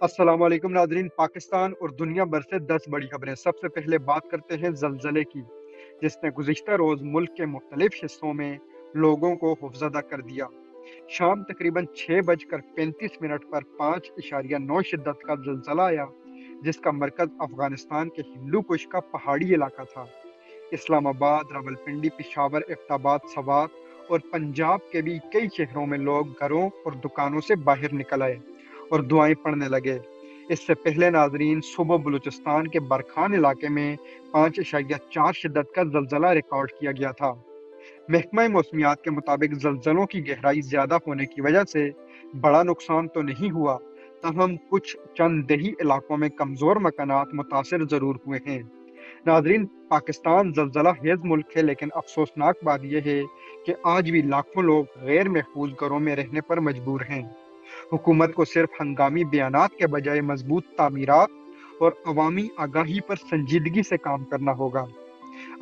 अस्सलाम वालेकुम नाजरीन। पाकिस्तान और दुनिया भर से 10 बड़ी खबरें। सबसे पहले बात करते हैं जलजले की, जिसने गुज़िश्ता रोज़ मुल्क के मुख्तलिफ हिस्सों में लोगों को खौफज़दा कर दिया। शाम तकरीबन 6:35 पर 5.9 शिद्दत का जलजला आया, जिसका मरकज़ अफगानिस्तान के हिंदू कुश का पहाड़ी इलाका था। इस्लामाबाद, रावलपिंडी, पेशावर, एबटाबाद, सवात और पंजाब के भी कई शहरों में लोग घरों और दुकानों से बाहर निकल आए और दुआएं पढ़ने लगे। इससे पहले नाजरीन, सुबह बलूचिस्तान के बरखान इलाके में 5.4 शिद्दत का जलजला रिकॉर्ड किया गया था। महकमा मौसमियात के मुताबिक जलजलों की गहराई ज्यादा होने की वजह से बड़ा नुकसान तो नहीं हुआ, तहम कुछ चंद दही इलाकों में कमजोर मकानात मुतासर जरूर हुए हैं। नाजरीन, पाकिस्तान जलजला हेज मुल्क है, लेकिन अफसोसनाक बात यह है कि आज भी लाखों लोग गैर महफूज घरों में रहने पर मजबूर हैं। हुकूमत को सिर्फ हंगामी बयानात के बजाय मजबूत तामीरात और अवामी आगाही पर संजीदगी से काम करना होगा।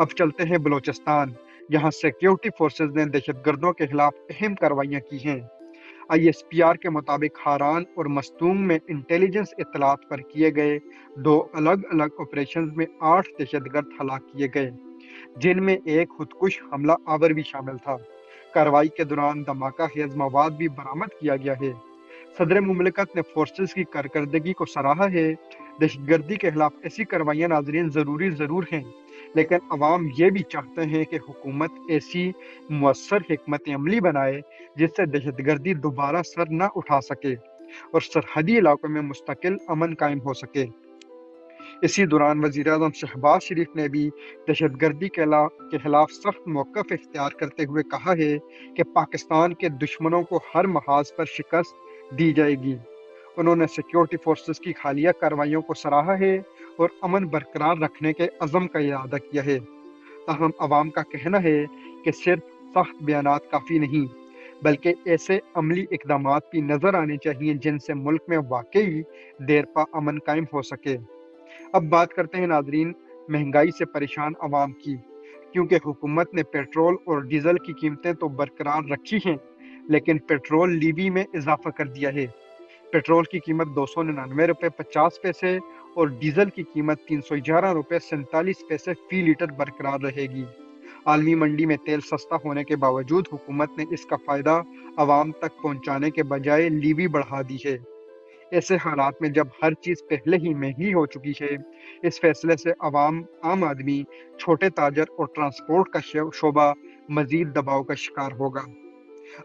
अब चलते हैं बलोचिस्तान, जहां सिक्योरिटी फोर्सेज ने दहशतगर्दों के खिलाफ अहम कार्रवाइयां की हैं। ISPR के मुताबिक हारान और मस्तूंग में इंटेलिजेंस इत्तलात पर किए गए 2 अलग-अलग ऑपरेशंस में 8 दहशतगर्द हलाक किए गए, जिनमें एक खुदकुश हमला आवर भी शामिल था। कार्रवाई के दौरान धमाका खेज मवाद भी बरामद किया गया है। सदर मुमलिकत ने फोर्सेस की कारकर्दगी को सराहा है। दहशतगर्दी के खिलाफ ऐसी कार्रवाइयां नाजरीन ज़रूरी ज़रूर हैं, लेकिन अवाम ये भी चाहते हैं कि हुकूमत ऐसी मुअस्सर हिकमत अमली बनाए जिससे दहशतगर्दी दोबारा सर न उठा सके और सरहदी इलाकों में मुस्तकिल अमन कायम हो सके। इसी दौरान वज़ीर-ए-आज़म शहबाज शरीफ ने भी दहशतगर्दी के खिलाफ सख्त मौक़िफ़ इख्तियार करते हुए कहा है कि पाकिस्तान के दुश्मनों को हर महाज पर शिकस्त दी जाएगी। उन्होंने सिक्योरिटी फोर्सेस की हालिया कार्रवाइयों को सराहा है और अमन बरकरार रखने के अज़म का इरादा किया है। ताहम अवाम का कहना है कि सिर्फ सख्त बयानात काफ़ी नहीं, बल्कि ऐसे अमली इक़दामात भी नज़र आने चाहिए जिनसे मुल्क में वाकई देरपा अमन कायम हो सके। अब बात करते हैं नाजरीन, महंगाई से परेशान अवाम की, क्योंकि हुकूमत ने पेट्रोल और डीजल की कीमतें तो बरकरार रखी हैं, लेकिन पेट्रोल लीवी में इजाफा कर दिया है। पेट्रोल की कीमत 299 रुपये 50 पैसे और डीजल की कीमत 311 रुपये 47 पैसे फी लीटर बरकरार रहेगी। आलमी मंडी में तेल सस्ता होने के बावजूद हुकूमत ने इसका फायदा आवाम तक पहुंचाने के बजाय लीवी बढ़ा दी है। ऐसे हालात में जब हर चीज पहले ही महंगी हो चुकी है, इस फैसले से आम आदमी, छोटे ताजर और ट्रांसपोर्ट का शोबा मजीद दबाव का शिकार होगा।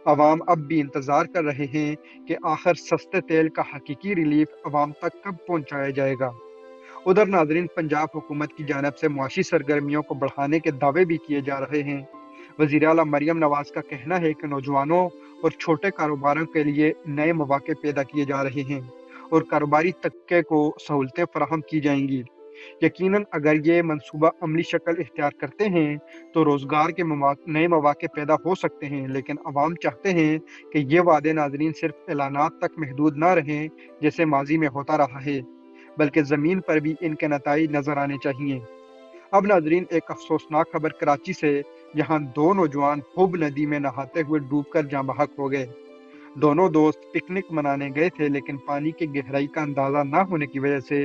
अवाम अब भी इंतजार कर रहे हैं कि आखिर सस्ते तेल का हकीकी रिलीफ अवाम तक कब पहुंचाया जाएगा। उधर नाजरीन, पंजाब हुकूमत की जानिब से मुआशी सरगर्मियों को बढ़ाने के दावे भी किए जा रहे हैं। वज़ीर आला मरियम नवाज का कहना है कि नौजवानों और छोटे कारोबारों के लिए नए मौके पैदा किए जा रहे हैं और कारोबारी तबके को सहूलतें फराहम की जाएंगी। यकीनन अगर ये मंसूबा अमली शक्ल इख्तियार करते हैं तो रोजगार के नए मौके पैदा हो सकते हैं, लेकिन अवाम चाहते हैं कि ये वादे नाजरीन सिर्फ ऐलानात तक महदूद ना रहें जैसे माजी में होता रहा है, बल्कि ज़मीन पर भी इनके नताइज नजर आने चाहिए। अब नाजरीन, एक अफसोसनाक खबर कराची से, जहां 2 नौजवान हुब नदी में नहाते हुए डूबकर जाँ बहक हो गए। दोनों दोस्त पिकनिक मनाने गए थे, लेकिन पानी की गहराई का अंदाजा ना होने की वजह से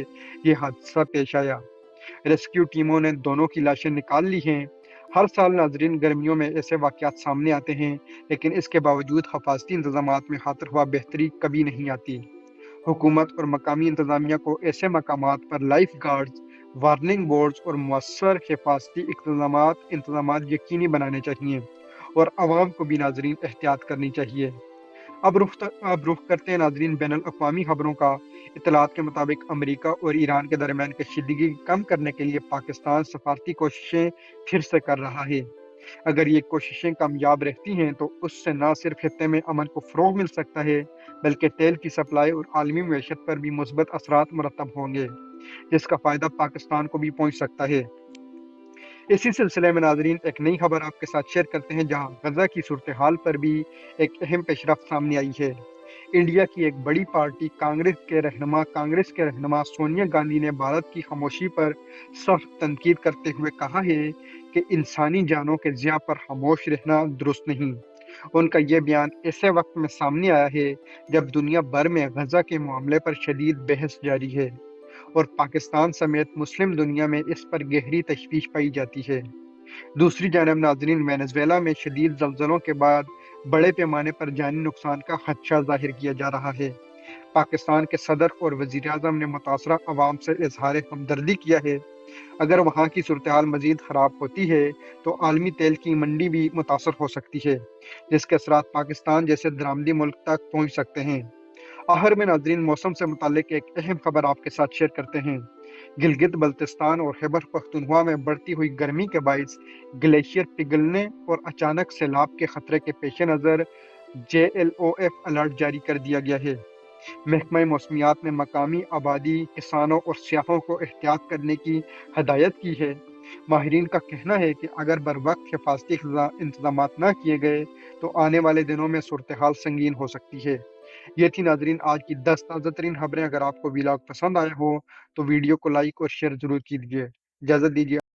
ये हादसा पेश आया। रेस्क्यू टीमों ने दोनों की लाशें निकाल ली हैं। हर साल नाजरीन, गर्मियों में ऐसे वाकयात सामने आते हैं, लेकिन इसके बावजूद हिफाजती इंतजामात में हाथ रखवा बेहतरी कभी नहीं आती। हुकूमत और मकामी इंतजामिया को ऐसे मकामात पर लाइफ गार्ड्स, वार्निंग बोर्ड्स और मुअस्सर हिफाजती इंतजामात यकीनी बनाने चाहिए और आवाम को भी नाजरीन एहतियात करनी चाहिए। अब रुख करते हैं नाजरीन बैनुल अक़वामी खबरों का। इत्तलात के मुताबिक अमेरिका और ईरान के दरमियान कशीदगी कम करने के लिए पाकिस्तान सफारती कोशिशें फिर से कर रहा है। अगर ये कोशिशें कामयाब रहती हैं तो उससे न सिर्फ खत्े में अमन को फ़रोग़ मिल सकता है, बल्कि तेल की सप्लाई और आलमी मईशत पर भी मुस्बत असरात मुरतब होंगे, जिसका फ़ायदा पाकिस्तान को भी पहुँच सकता है। इसी सिलसिले में नाजरीन, एक नई खबर आपके साथ शेयर करते हैं, जहां गजा की सूरत हाल पर भी एक अहम पेशरफ्त सामने आई है। इंडिया की एक बड़ी पार्टी कांग्रेस के रहनुमा सोनिया गांधी ने भारत की खामोशी पर सख्त तनकीद करते हुए कहा है कि इंसानी जानों के ज़िया पर खामोश रहना दुरुस्त नहीं। ان کا یہ بیان ایسے وقت میں سامنے آیا ہے جب دنیا بھر میں غزہ کے معاملے پر شدید بحث جاری ہے اور پاکستان سمیت مسلم دنیا میں اس پر گہری تشویش پائی جاتی ہے۔ دوسری جانب ناظرین، وینزویلا میں شدید زلزلوں کے بعد بڑے پیمانے پر جانی نقصان کا خدشہ ظاہر کیا جا رہا ہے۔ پاکستان کے صدر اور وزیر اعظم نے متاثرہ عوام سے اظہار ہمدردی کیا ہے۔ اگر وہاں کی صورتحال مزید خراب ہوتی ہے تو عالمی تیل کی منڈی بھی متاثر ہو سکتی ہے، جس کے اثرات پاکستان جیسے درآمدی ملک تک پہنچ سکتے ہیں۔ آخر میں ناظرین، موسم سے متعلق ایک اہم خبر آپ کے ساتھ شیئر کرتے ہیں۔ گلگت بلتستان اور خیبر پختونخوا میں بڑھتی ہوئی گرمی کے باعث گلیشیئر پگھلنے اور اچانک سیلاب کے خطرے کے پیش نظر JLOF الرٹ جاری کر دیا گیا ہے۔ محکمہ موسمیات نے مقامی آبادی، کسانوں اور سیاحوں کو احتیاط کرنے کی ہدایت کی ہے۔ ماہرین کا کہنا ہے کہ اگر بروقت حفاظتی انتظامات نہ کیے گئے تو آنے والے دنوں میں صورتحال سنگین ہو سکتی ہے۔ یہ تھی ناظرین آج کی 10 تازہ ترین خبریں۔ اگر آپ کو ویلاگ پسند آیا ہو تو ویڈیو کو لائک اور شیئر ضرور کیجیے۔ اجازت دیجیے۔